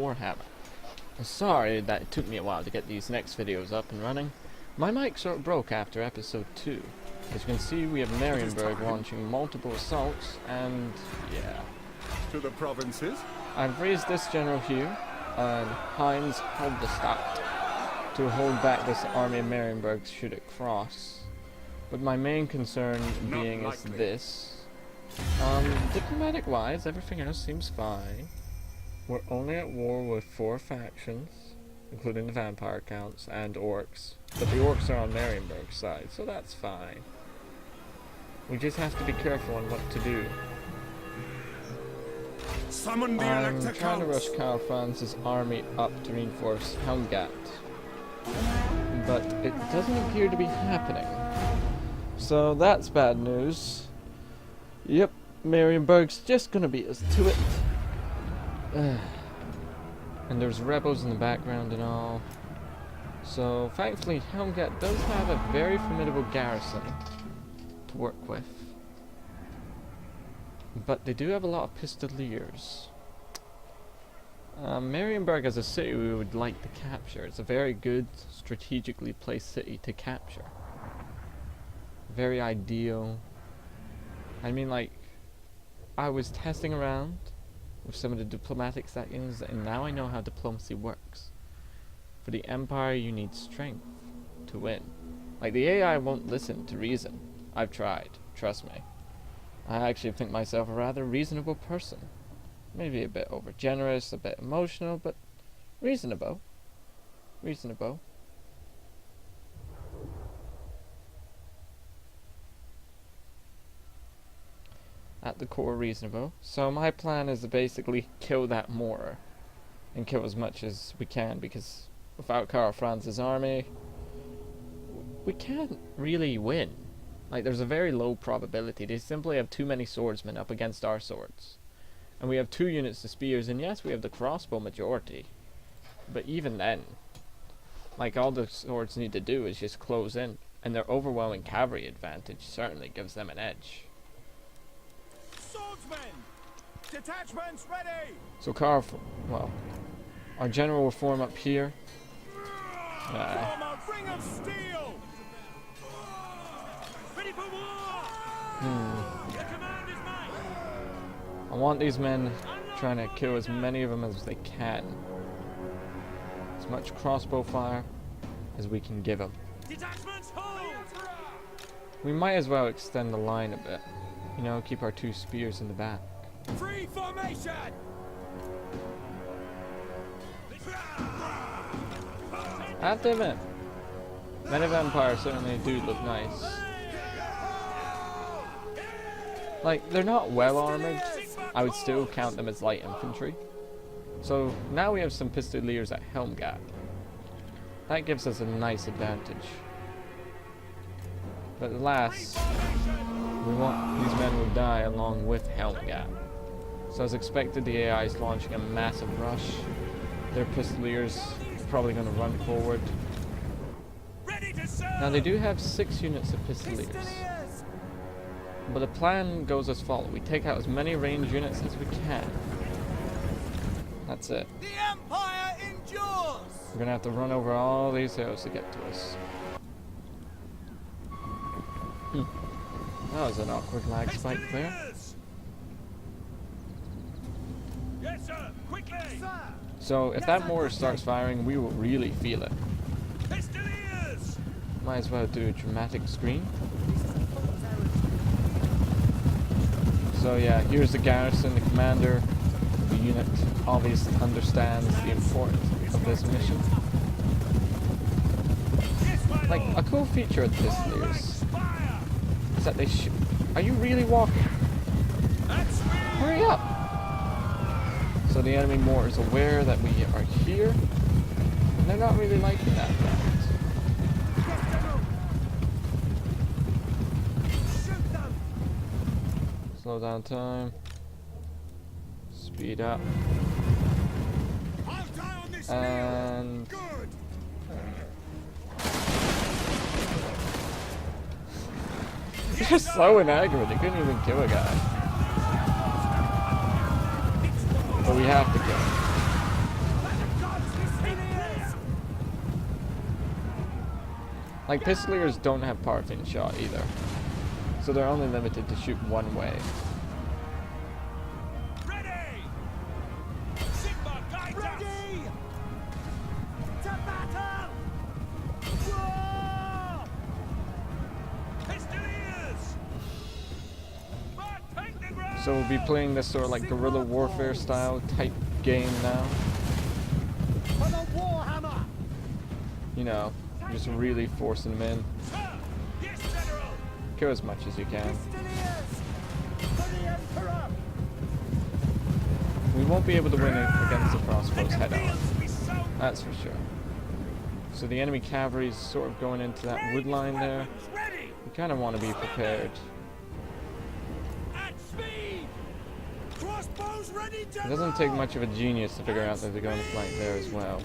Warhammer. Sorry that it took me a while to get these next videos up and running. My mic sort of broke after episode 2. As you can see, we have Marienburg launching multiple assaults, and yeah. To the provinces? I've raised this general here, Heinz Haldestadt, to hold back this army of Marienburg should it cross. But my main concern being is this. Diplomatic-wise, everything else seems fine. We're only at war with 4 factions, including the vampire counts and orcs. But the orcs are on Marienburg's side, so that's fine. We just have to be careful on what to do. Summon the I'm trying to rush Karl Franz's army up to reinforce Helmgat. But it doesn't appear to be happening. So that's bad news. Yep, Marienburg's just gonna beat us to it. And there's rebels in the background and all. So thankfully Helmgat does have a very formidable garrison to work with. But they do have a lot of pistoliers. Marienburg as a city we would like to capture. It's a very good, strategically placed city to capture. Very ideal. I mean, like, I was testing around with some of the diplomatic settings, and now I know how diplomacy works. For the Empire, you need strength to win. Like, the AI won't listen to reason. I've tried, trust me. I actually think myself a rather reasonable person. Maybe a bit over generous, a bit emotional, but reasonable. Reasonable. At the core reasonable. So my plan is to basically kill that mortar and kill as much as we can, because without Karl Franz's army we can't really win. Like, there's a very low probability. They simply have too many swordsmen up against our swords. And we have 2 units to spears, and yes, we have the crossbow majority. But even then, like, all the swords need to do is just close in, and their overwhelming cavalry advantage certainly gives them an edge. Swordsmen! Detachments ready! So well, our general will form up here. Form a ring of steel! Ready for war! Your command is mine! I want these men trying to kill as many of them as they can. As much crossbow fire as we can give them. Detachments hold! We might as well extend the line a bit. You know, keep our 2 spears in the back. Free formation! I have to admit, men of Empire certainly do look nice. Like, they're not well armored. I would still count them as light infantry. So now we have some pistoliers at Helmgat. That gives us a nice advantage. But alas, we want these men will die along with Helmgat. So as expected, the AI is launching a massive rush. Their pistoliers are probably going to run forward. Now they do have 6 units of pistoliers. But the plan goes as follows. We take out as many range units as we can. That's it. The Empire endures! We're gonna have to run over all these hills to get to us. That was an awkward lag spike there. Yes, sir. Quickly! Sir. So if that mortar starts firing, we will really feel it. Pistoliers! Might as well do a dramatic screen. So yeah, here's the garrison, the commander, the unit obviously understands the importance of this mission. Like, a cool feature of the Pistoliers is that they shoot. Are you really walking? Hurry up! So the enemy mortar is aware that we are here, and they're not really liking that fact. Slow down time. Speed up. And they're so inaccurate, they couldn't even kill a guy. But we have to kill him. Like, pistoliers don't have parting shot either. So they're only limited to shoot one way. Ready! Sigma, guide ready! To battle! War! Pistoliers! Mark, take the ground! So we'll be playing this sort of like guerrilla warfare style type game now. For the Warhammer! You know, just really forcing them in. Sir! Yes, General! Kill as much as you can. Pistoliers! For the Emperor! We won't be able to win it against the crossbows head on. Fields be so That's for sure. So the enemy cavalry is sort of going into that wood line there. weapons ready! You kind of want to be prepared. At speed! Crossbows ready, It General! doesn't take much of a genius to figure out that they're going to flank there as well.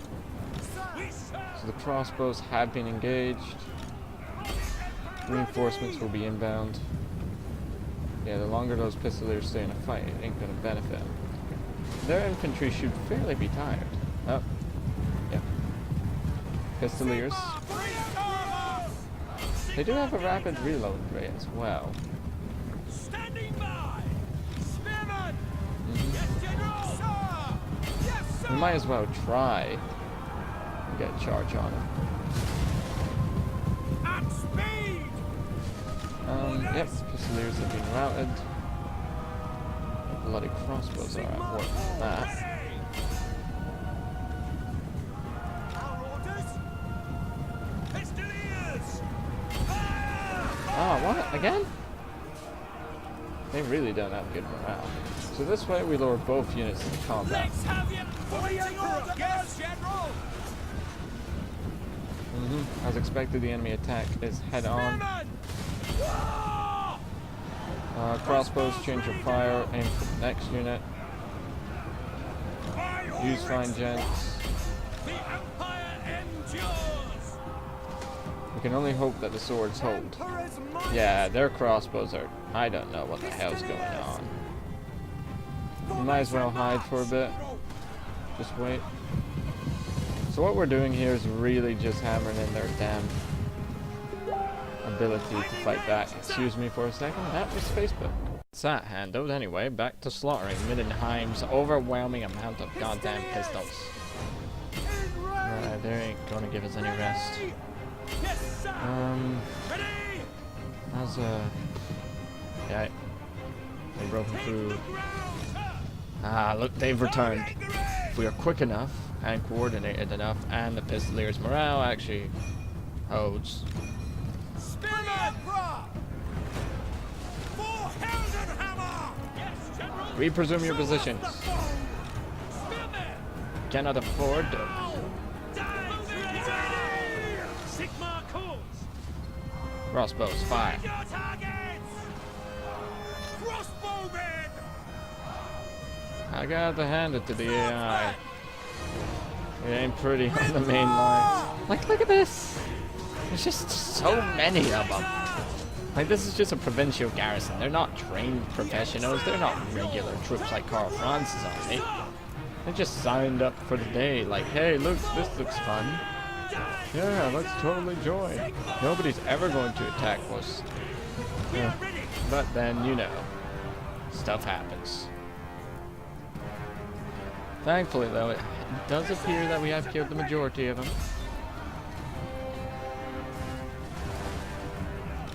We serve So the crossbows have been engaged. Reinforcements will be inbound. Yeah, the longer those pistoliers stay in a fight, it ain't going to benefit them. Their infantry should fairly be tired. Oh, yeah. Pistoliers. They do have a rapid reload rate as well. Standing by! Spearman! Mhm. Yes, General! Sir! Yes, sir! We might as well try and get a charge on them. At speed! Yep, pistoliers have been routed. Bloody crossbows are at work for that. Our orders? Pistoliers! Fire! Ah, what? Again? They really don't have good morale. So this way we lower both units into combat. Let's have you fighting order! Yes, General! As expected, the enemy attack is head on. Spearman! War! Crossbows, change your fire, aim for the next unit. By Use Ulrich's fine gents. The Empire endures! We can only hope that the swords hold. Emperor's might! Yeah, their crossbows are... I don't know what the hell's going on. We might as well hide for a bit. Just wait. So what we're doing here is really just hammering in their damn ability to fight back. Excuse me for a second, that was Facebook. It's that handled anyway, back to slaughtering Middenheim's overwhelming amount of goddamn pistols. Alright, they ain't gonna give us any rest. Yes, sir! Ready! How's yeah, they've broken through. Ground, sir! Ah, look, they've returned. If we are quick enough and coordinated enough, and the pistoliers' morale actually holds. Spearman! For Heldenhammer! Yes, General! Represume your positions. Spearman! Cannot afford to. Dive ready! Sigma calls! Crossbows, fire. Your targets! Crossbowmen! I got to hand it to the AI. It ain't pretty on the main line. Like, look at this. There's just so many of them. Like, this is just a provincial garrison. They're not trained professionals. They're not regular troops like Karl Franz's army. They just signed up for the day. Like, hey, look, this looks fun. Yeah, let's totally join. Nobody's ever going to attack us. Yeah. But then, you know, stuff happens. Thankfully, though, it does appear that we have killed the majority of them.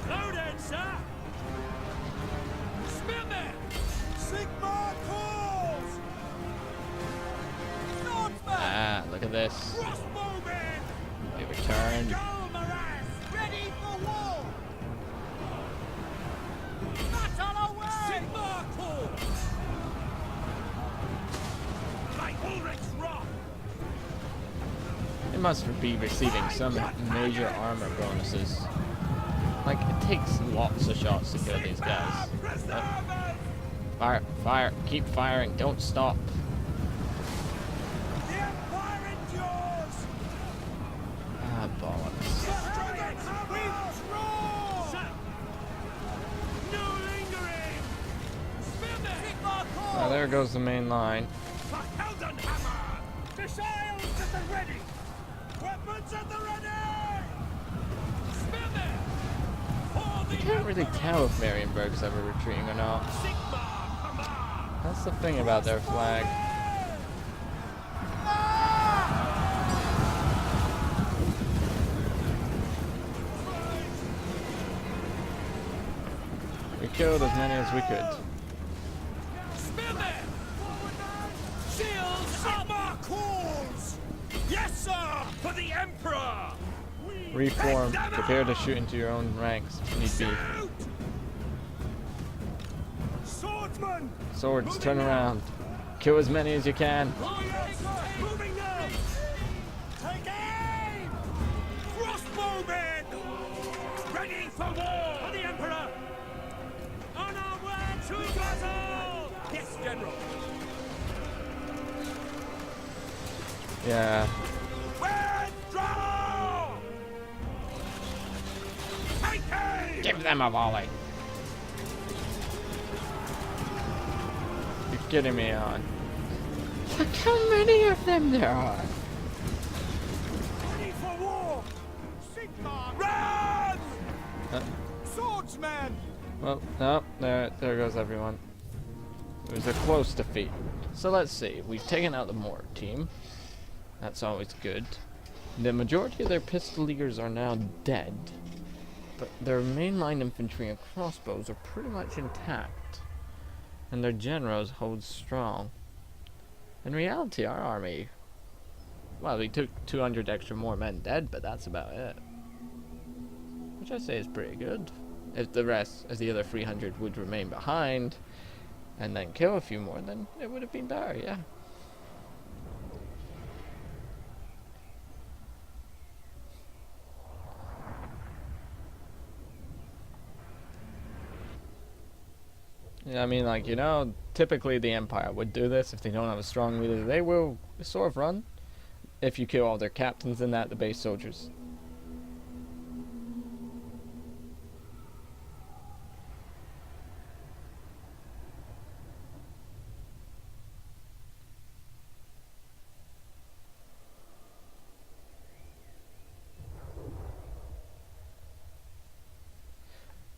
Loaded, sir! Spearman! Sigma calls! Swordsman! Ah, look at this. Crossbowmen! They returned. Go, Moraz! Ready for war! Battle away! Sigma calls! Like Ulrich's rock! They must be receiving some major armor bonuses. Like, it takes lots of shots to kill these guys. Fire, fire, keep firing, don't stop. The Empire endures! Ah, bollocks. No lingering! Ah, there goes the main line. For Heldenhammer! Missiles at the ready! Weapons at the ready! I can't really tell if Marienburg's ever retreating or not. That's the thing about their flag. We killed as many as we could. Spill them! Shields up! Calls! Yes, sir! For the Emperor! Reform. Prepare to shoot into your own ranks if need be. Swordsman! Swords, turn around. Kill as many as you can. Moving now! Take aim! Crossbowmen! Ready for war! For the Emperor! On our way to battle! Yes, General! Yeah. Withdraw! Take aim! Give them a volley. You're kidding me on. Look how many of them there are. Ready for war! Sigmar! Run! Swordsman! Well, no, there goes everyone. It was a close defeat. So let's see. We've taken out the Moor team. That's always good. The majority of their pistoliers are now dead, but their mainline infantry and crossbows are pretty much intact, and their generals hold strong. In reality, our army, well, we took 200 extra more men dead, but that's about it. Which I say is pretty good. If the other 300 would remain behind, and then kill a few more, then it would have been better, yeah. Yeah, I mean, like, you know, typically the Empire would do this if they don't have a strong leader. They will sort of run if you kill all their captains and the base soldiers.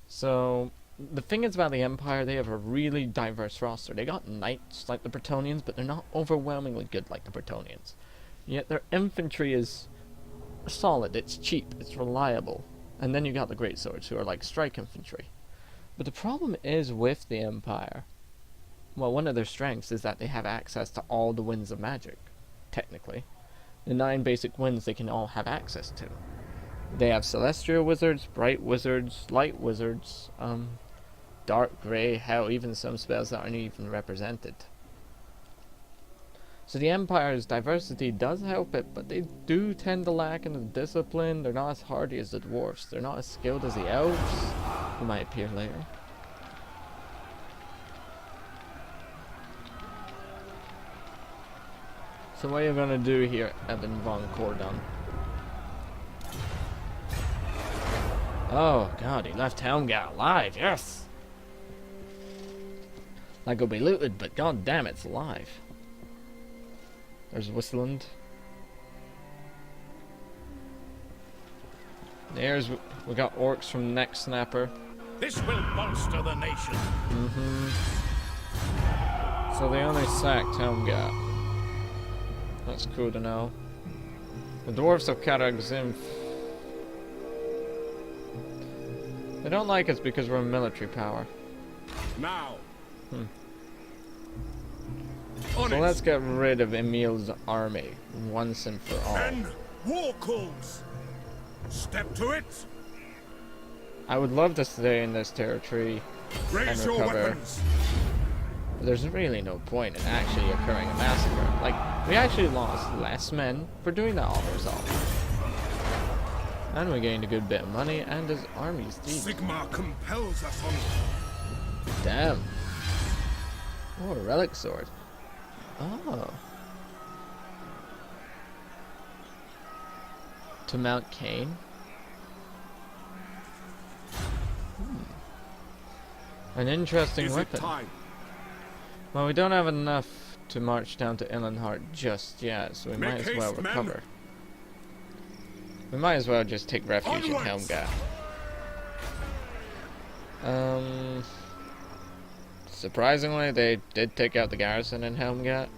So, the thing is about the Empire, they have a really diverse roster. They got knights like the Bretonnians, but they're not overwhelmingly good like the Bretonnians. Yet their infantry is solid, it's cheap, it's reliable. And then you got the great swords, who are like strike infantry. But the problem is with the Empire, well, one of their strengths is that they have access to all the winds of magic, technically. The 9 basic winds they can all have access to. They have celestial wizards, bright wizards, light wizards, dark, grey, hell, even some spells that aren't even represented. So the Empire's diversity does help it, but they do tend to lack in the discipline. They're not as hardy as the dwarfs. They're not as skilled as the elves, who might appear later. So what are you gonna do here, Evan von Cordon? Oh god, he left Helmgart alive, yes! Like it'll be looted, but god damn it's alive. There's Whistland. We got orcs from Neck Snapper. This will bolster the nation. So they only sacked Helmgart. That's cool to know. The dwarves of Karagzimf. They don't like us because we're a military power. Now. So let's get rid of Emil's army once and for all. Men, war calls. Step to it. I would love to stay in this territory and Raise your recover. weapons. But there's really no point in actually occurring a massacre. Like, we actually lost less men for doing that all ourselves. And we gained a good bit of money, and his army's deep. Sigmar compels us on. Damn. Oh, a relic sword. Oh. To Mount Cain. An interesting Is it weapon. time? Well, we don't have enough to march down to Illenheart just yet, so we Make might as well haste, men. recover. We might as well just take refuge in Onwards. Helmgart. Surprisingly, they did take out the garrison in Helmgat,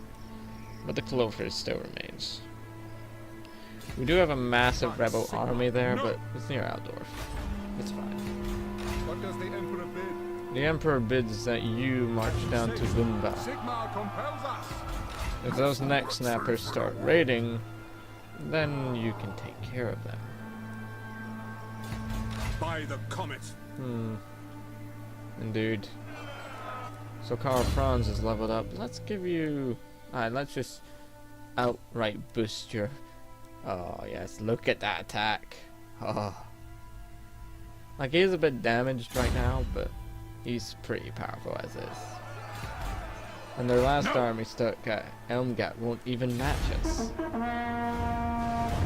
but the Clover still remains. We do have a massive rebel army there, but it's near Aldorf. It's fine. What does the Emperor bid? The Emperor bids that you march down to Wimba. Sigmar compels us. If those neck snappers start raiding, then you can take care of them. By the comet. Indeed. So Karl Franz is leveled up. Let's give you... Alright, let's just outright boost your... Oh yes, look at that attack. Oh. Like, he is a bit damaged right now, but he's pretty powerful as is. And their last army stuck at Elmgat won't even match us.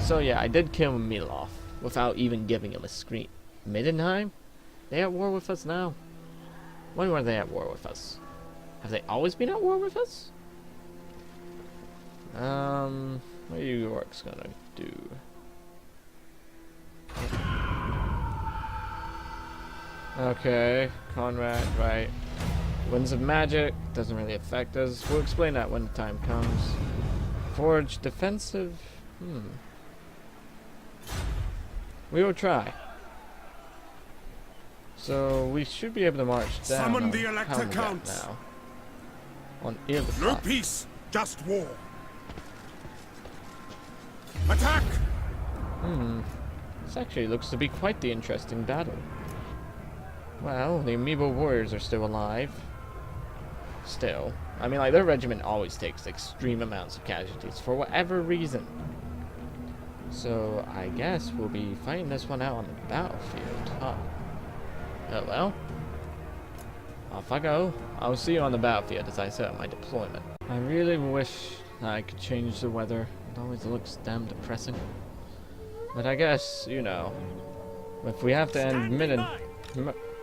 So yeah, I did kill Milov without even giving him a scream. Middenheim? They at war with us now? When were they at war with us? Have they always been at war with us? What are you orcs gonna do? Okay, Conrad, right. Winds of Magic, doesn't really affect us. We'll explain that when the time comes. Forge, defensive, we will try. So we should be able to march down Summon the Elector Helmgat Counts. now. On No Irlfot. peace, just war. Attack! This actually looks to be quite the interesting battle. Well, the Amiibo Warriors are still alive. Still. I mean, like, their regiment always takes extreme amounts of casualties for whatever reason. So, I guess we'll be fighting this one out on the battlefield. Huh. Oh well. Off I go. I'll see you on the battlefield as I set up my deployment. I really wish I could change the weather. It always looks damn depressing. But I guess, you know, if we have to end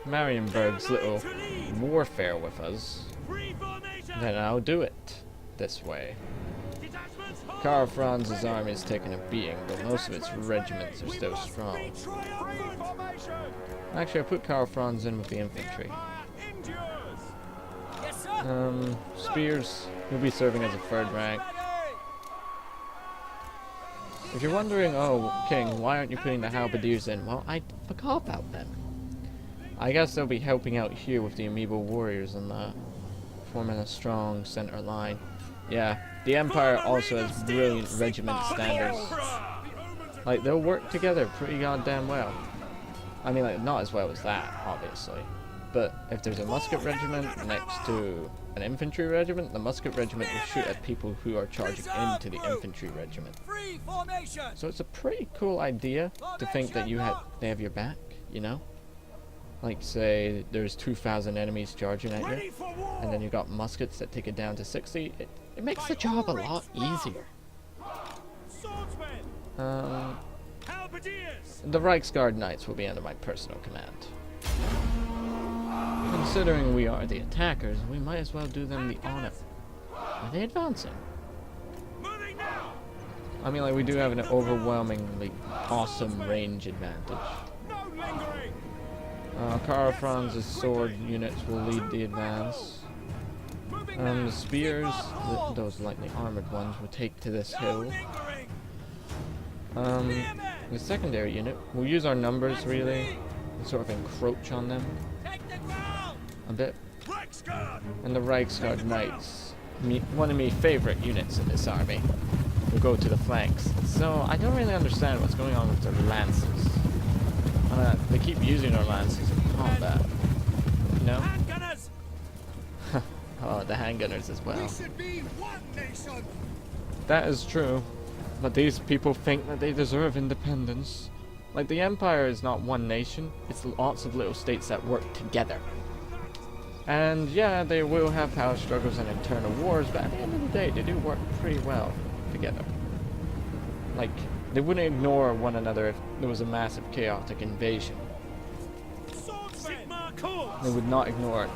Marienburg's little warfare with us, then I'll do it this way. Karl Franz's army is taking a beating, but most of its regiments are still strong. Actually, I put Karl Franz in with the infantry. Spears will be serving as a third rank. If you're wondering, oh, King, why aren't you putting the halberdiers in? Well, I forgot about them. I guess they'll be helping out here with the Amiibo Warriors and forming a strong center line. Yeah, the Empire also has brilliant regiment standards. Like, they'll work together pretty goddamn well. I mean, like, not as well as that, obviously. But if there's a musket regiment next to an infantry regiment, the musket regiment will shoot at people who are charging into the infantry regiment. So it's a pretty cool idea to think that they have your back, you know? Like, say there's 2,000 enemies charging at you, and then you got muskets that take it down to 60. It makes the job a lot easier. The Reichsguard Knights will be under my personal command. Considering we are the attackers, we might as well do them the honor. Are they advancing? I mean, like, we do have an overwhelmingly awesome range advantage. Karl Franz's sword units will lead the advance. The spears, those lightly armored ones, will take to this hill. The secondary unit will use our numbers, really, and sort of encroach on them a bit. And the Reichsguard Knights, one of my favorite units in this army, will go to the flanks. So I don't really understand what's going on with their lances. They keep using our lances in combat, you know? Oh, the handgunners as well. That is true, but these people think that they deserve independence. Like, the Empire is not one nation, it's lots of little states that work together. And yeah, they will have power struggles and internal wars, but at the end of the day, they do work pretty well together. Like, they wouldn't ignore one another if there was a massive chaotic invasion. They would not ignore it.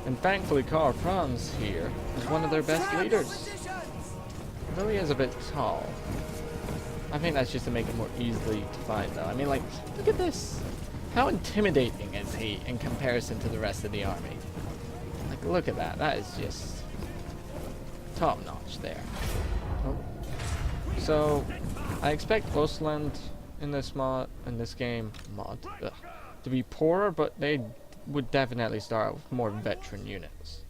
And thankfully Karl Franz here is one of their best leaders. Though he is a bit tall. I think that's just to make it more easily to find though. I mean, like, look at this. How intimidating is he in comparison to the rest of the army? Like, look at that. That is just top notch there. Oh. So, I expect Ostland in this game to be poorer, but they would definitely start with more veteran units.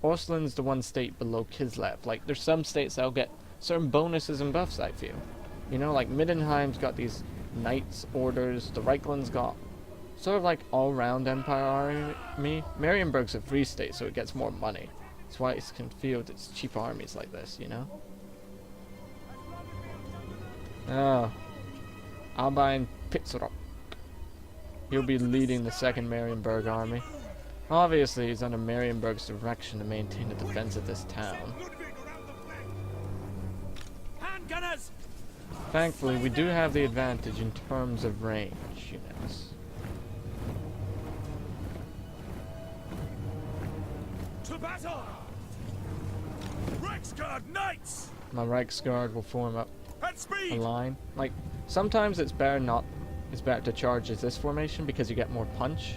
Ostland's the one state below Kislev. Like, there's some states that'll get certain bonuses and buffs, I feel. You know, like Middenheim's got these knights orders, the Reichland's got sort of like all-round empire army. Marienburg's a free state, so it gets more money. That's why it can field its cheap armies like this, you know? Oh. Albine Pitzrock. He'll be leading the 2nd Marienburg army. Obviously, he's under Marienburg's direction to maintain the defense of this town. Handgunners! Thankfully, we do have the advantage in terms of range units. To battle! Reichsguard Knights! My Reichsguard will form up At a speed! line. Like, sometimes it's better to charge as this formation because you get more punch.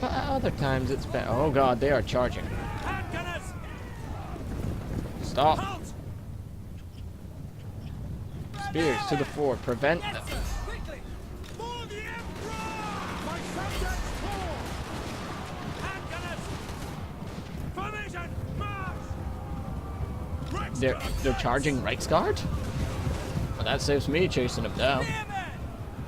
But at other times it's better. Oh god, they are charging. Handgunners! Stop. Halt! Spears to the fore. Prevent them. Quickly! For the Emperor! My subjects fall! Handgunners! Formation! March! They're charging Reichsguard? Well, that saves me chasing them down. Spearmen!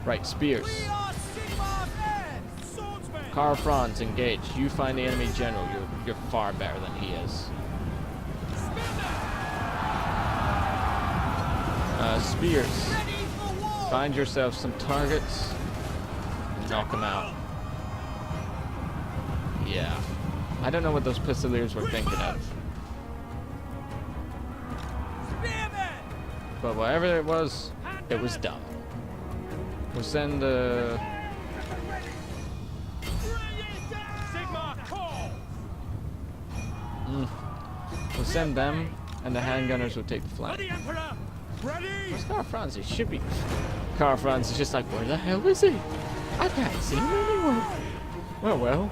Right, spears. We are Sigmar's heirs! Swordsmen! Karl Franz, engage. You find the enemy general. You're far better than he is. Spears. Ready for war! Find yourself some targets. Knock them out. Yeah. I don't know what those pistoliers were thinking of. Spearmen! But whatever it was dumb. We'll send the... Sigmar, call! We'll send them, and the handgunners will take the For flank. the Emperor! Ready! Where's Karl Franz? He should be. Karl Franz is just like, where the hell is he? I can't see him anywhere. Well.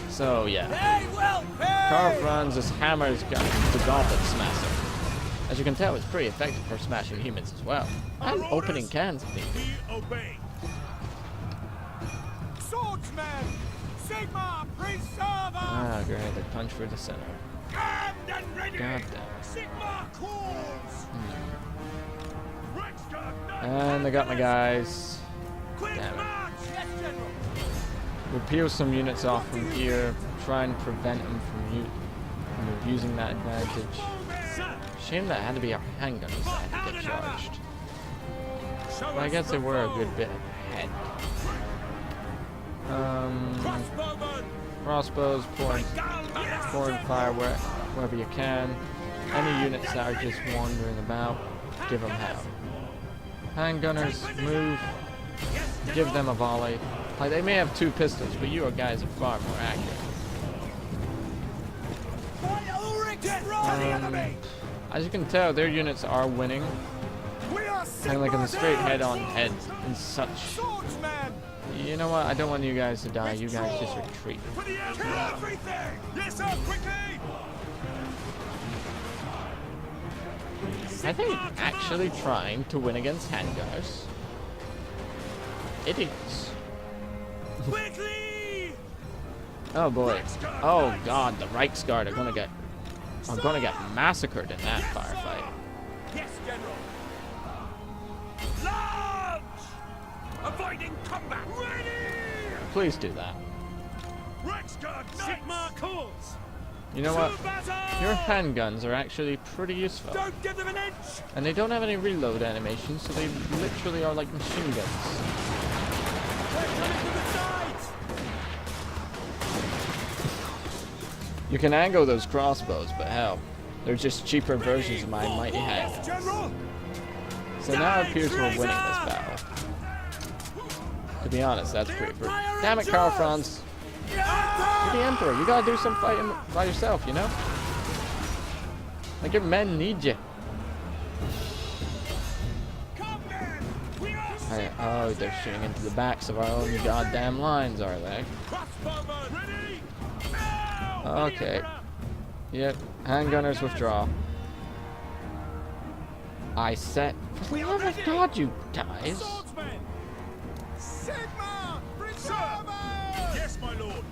So, yeah. They will pay! Karl Franz's hammer's got the Goblet Smasher. As you can tell, it's pretty effective for smashing humans as well. And opening cans, I think. We obey. Swordsman! Sigmar, preserve us! Ah, great. They punch for the center. Armed and ready! God damn. Sigmar calls! Reichsguard Knights! And they got my guys. Quick Damn it. march! Yes, General! We'll peel some units off from here. Try and prevent them from using that advantage. Sir! Shame that had to be our handgunners that had to get charged. Show But I us guess the they were a foe. good bit ahead. Crossbowmen! Crossbows, pouring Yes! fire wherever you can. Any units that are just wandering about, give them hell. Handgunners, move, give them a volley. Like, they may have 2 pistols, but you guys are far more accurate. As you can tell, their units are winning. We are And like in the straight Sigmar's head-on heirs! head and such. Swordsman! You know what? I don't want you guys to die. You guys just retreat. For the Emperor! Kill everything! Yes, sir, quickly! Are they actually trying to win against handgunners? Idiots. Quickly! Oh boy. Oh god, the Reichsguard are gonna get massacred in that firefight. Yes, General! Large! Avoiding combat! Ready! Please do that. Reichsguard Sigmar calls! You know what? To battle! Your handguns are actually pretty useful. Don't give them an inch! And they don't have any reload animations, so they literally are like machine guns. They're coming from the sides! You can angle those crossbows, but hell, they're just cheaper versions of my mighty Yes, handguns. General! So now it appears we're winning this battle. To be honest, that's pretty brutal. Damn it, Karl Franz. You're the Emperor. You gotta do some fighting by yourself, you know? Like, your men need you. Come then! We are Oh, they're shooting into the backs of our own goddamn lines, are they? Crossbowman! Ready! Okay. Yep. Handgunners withdraw. I set. For the love of God, you guys! Swordsmen! Sigma! Bring Sir! cover! Yes, my lord!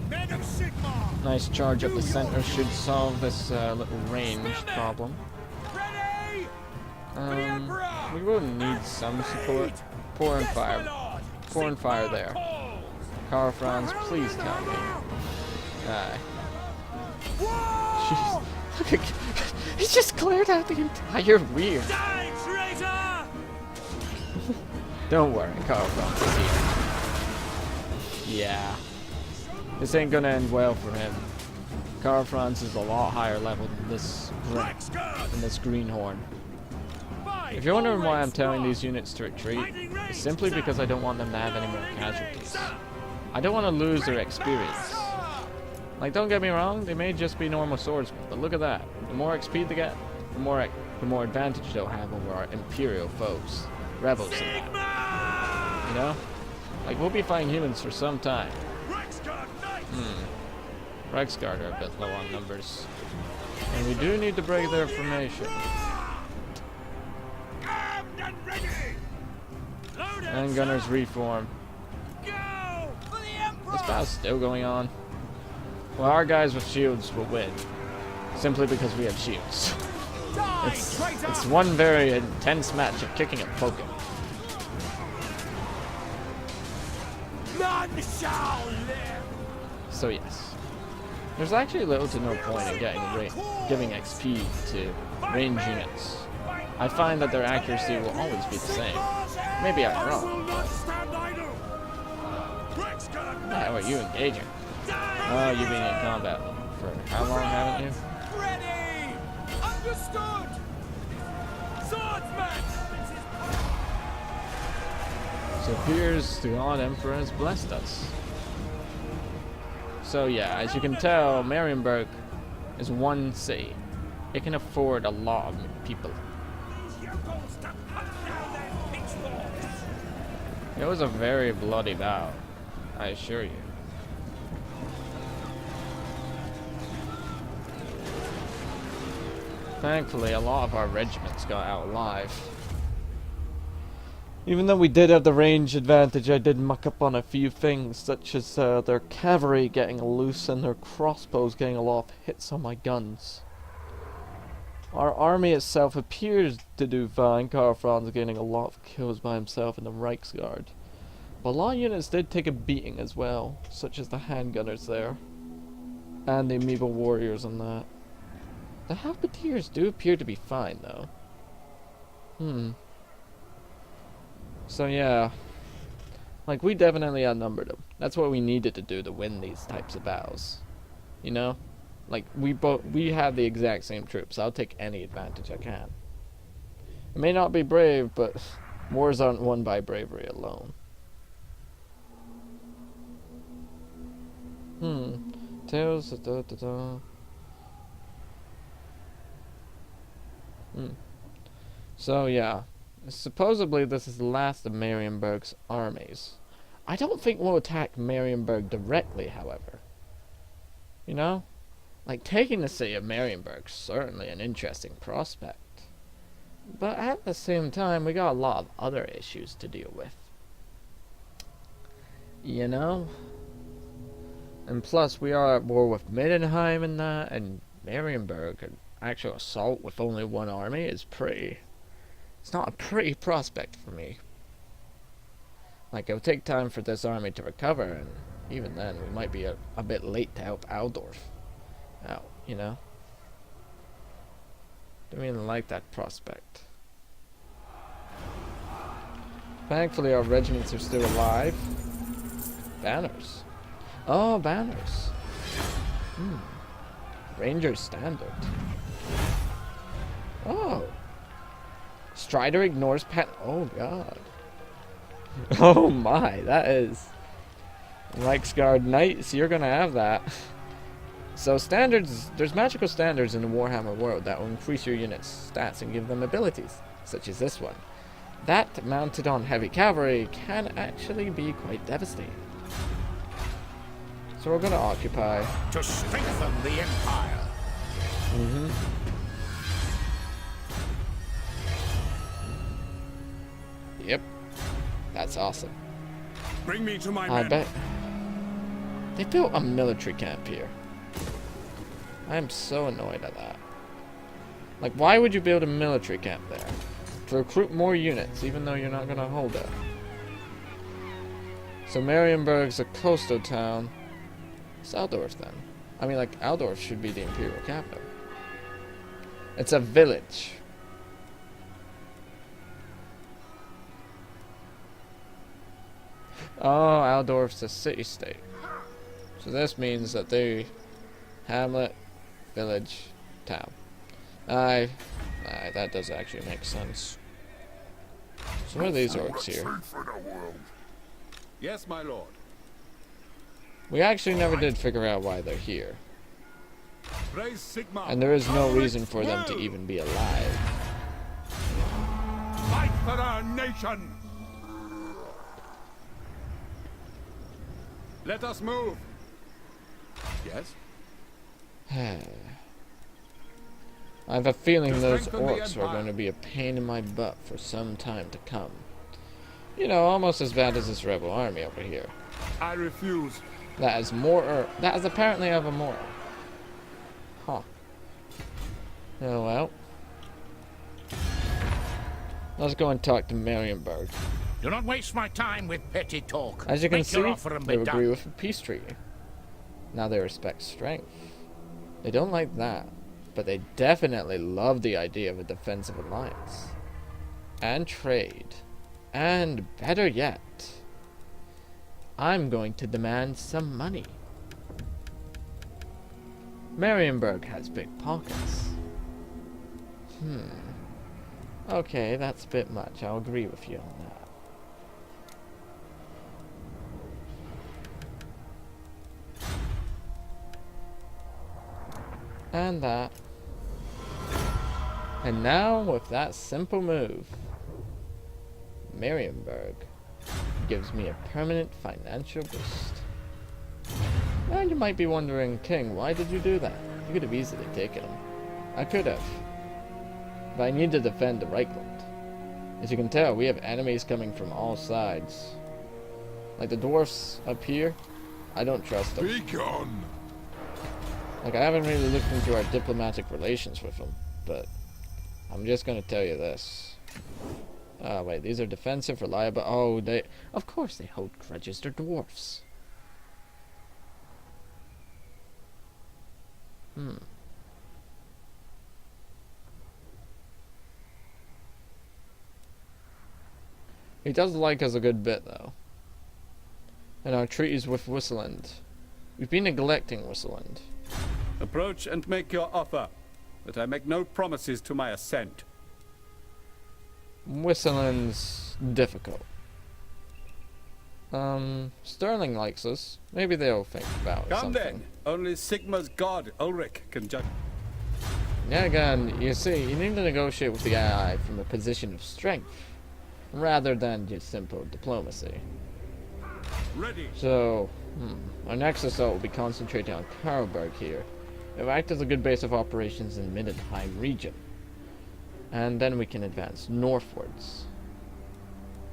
Men of Sigma! Nice charge up the center should solve this little range problem. Ready! For the Emperor! We will need some support. Pour and Yes, my fire. lord! Pour and fire Sigma there. calls! Carl Franz, please tell me. Aye. Whoa! Jeez. Look at. He's just cleared out the entire rear. Die, traitor! Don't worry, Carl Franz is here. Yeah. This ain't gonna end well for him. Carl Franz is a lot higher level than this greenhorn. If you're wondering why I'm telling these units to retreat, it's simply because I don't want them to have any more casualties. I don't want to lose their experience. Like, don't get me wrong, they may just be normal swordsmen, but look at that. The more XP they get, the more advantage they'll have over our Imperial foes. Rebels and that. You know? Like, we'll be fighting humans for some time. Reichsguard are a bit low on numbers. And we do need to break their formation. And gunners reform. This battle's still going on. Well, our guys with shields will win. Simply because we have shields. It's one very intense match of kicking and poking. None shall live! So yes. There's actually little to no point in giving XP to range units. I find that their accuracy will always be the same. Maybe I'm wrong. How are you engaging? Oh, you've been in combat for how long, haven't you? Ready! Understood! Swordsman! So it appears the God Emperor has blessed us. So yeah, as you can tell, Marienburg is one city. It can afford a lot of people. It was a very bloody bout, I assure you. Thankfully, a lot of our regiments got out alive. Even though we did have the range advantage, I did muck up on a few things, such as their cavalry getting loose and their crossbows getting a lot of hits on my guns. Our army itself appears to do fine, Karl Franz getting a lot of kills by himself in the Reichsguard. But a lot of units did take a beating as well, such as the handgunners there. And the amoeba warriors and that. The halberdiers do appear to be fine though. So yeah. Like, we definitely outnumbered them. That's what we needed to do to win these types of battles. You know? Like, we have the exact same troops. I'll take any advantage I can. It may not be brave, but wars aren't won by bravery alone. Tails. So yeah. Supposedly this is the last of Marienburg's armies. I don't think we'll attack Marienburg directly, however. You know? Like, taking the city of Marienburg's certainly an interesting prospect. But at the same time, we got a lot of other issues to deal with. You know? And plus, we are at war with Middenheim and that, and Marienburg, an actual assault with only one army is pretty... It's not a pretty prospect for me. Like, it'll take time for this army to recover, and even then, we might be a bit late to help Aldorf out, you know? Don't even like that prospect. Thankfully, our regiments are still alive. Banners. Oh, banners. Ranger standard. Oh. Strider ignores pen. Oh god. Oh my, that is Reichsguard Knights. You're gonna have that. So standards, there's magical standards in the Warhammer world that will increase your unit's stats and give them abilities, such as this one. that mounted on heavy cavalry can actually be quite devastating. So we're gonna occupy. To strengthen the Empire. Yep. That's awesome. Bring me to my I men. bet. They built a military camp here. I am so annoyed at that. Like, why would you build a military camp there? To recruit more units, even though you're not gonna hold it. So Marienburg's a coastal town. It's Aldorf then. I mean, like, Aldorf should be the imperial capital. It's a village. Oh, Aldorf's a city-state. So this means that they... Hamlet, village, town. Aye, that does actually make sense. So what are these orcs here? Yes, my lord. We actually never did figure out why they're here. Praise Sigma. And there is no reason for them to even be alive. Fight for our nation. Let us move. Yes. I have a feeling To those strengthen the orcs are Empire. going to be a pain in my butt for some time to come. You know, almost as bad as this rebel army over here. I refuse. That is more. That is apparently of a more. Huh. Oh well. Let's go and talk to Marienburg. Do not waste my time with petty talk. As you can Make your see, offer and they be agree done. with a peace treaty. Now they respect strength. They don't like that, but they definitely love the idea of a defensive alliance. And trade. And better yet, I'm going to demand some money. Marienburg has big pockets. Okay, that's a bit much. I'll agree with you on that. And that. And now, with that simple move, Marienburg gives me a permanent financial boost. And you might be wondering, King, why did you do that? You could have easily taken him. I could have. But I need to defend the Reichland. As you can tell, we have enemies coming from all sides. Like the dwarfs up here, I don't trust them. Be gone. Like, I haven't really looked into our diplomatic relations with them, but I'm just gonna tell you this. Oh, wait, these are defensive, reliable. Oh, they... Of course they hold grudges. They're dwarfs. He does like us a good bit, though. And our treaties with Whistleland. We've been neglecting Whistleland. Approach and make your offer, but I make no promises to my assent. Whistleland's difficult. Sterling likes us. Maybe they'll think about Come something. then, only Sigma's god, Ulrich, can judge. Yeah, again, you see, you need to negotiate with the ally from a position of strength, rather than just simple diplomacy. Ready. So, our next assault will be concentrating on Karlberg here. It will act as a good base of operations in Middenheim region. And then we can advance northwards.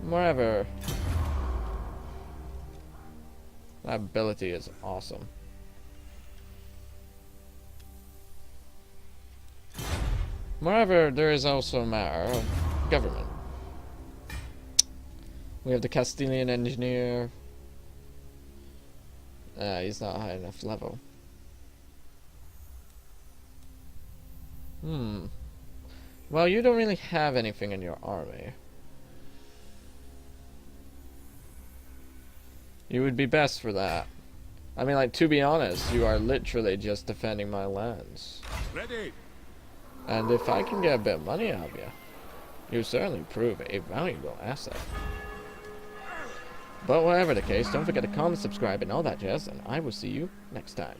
Wherever. That ability is awesome. Moreover, there is also a matter of government. We have the Castilian engineer. He's not high enough level. Well, you don't really have anything in your army. You would be best for that. I mean, like, to be honest, you are literally just defending my lands. Ready. And if I can get a bit of money out of you, you certainly prove a valuable asset. But whatever the case, don't forget to comment, subscribe, and all that jazz, and I will see you next time.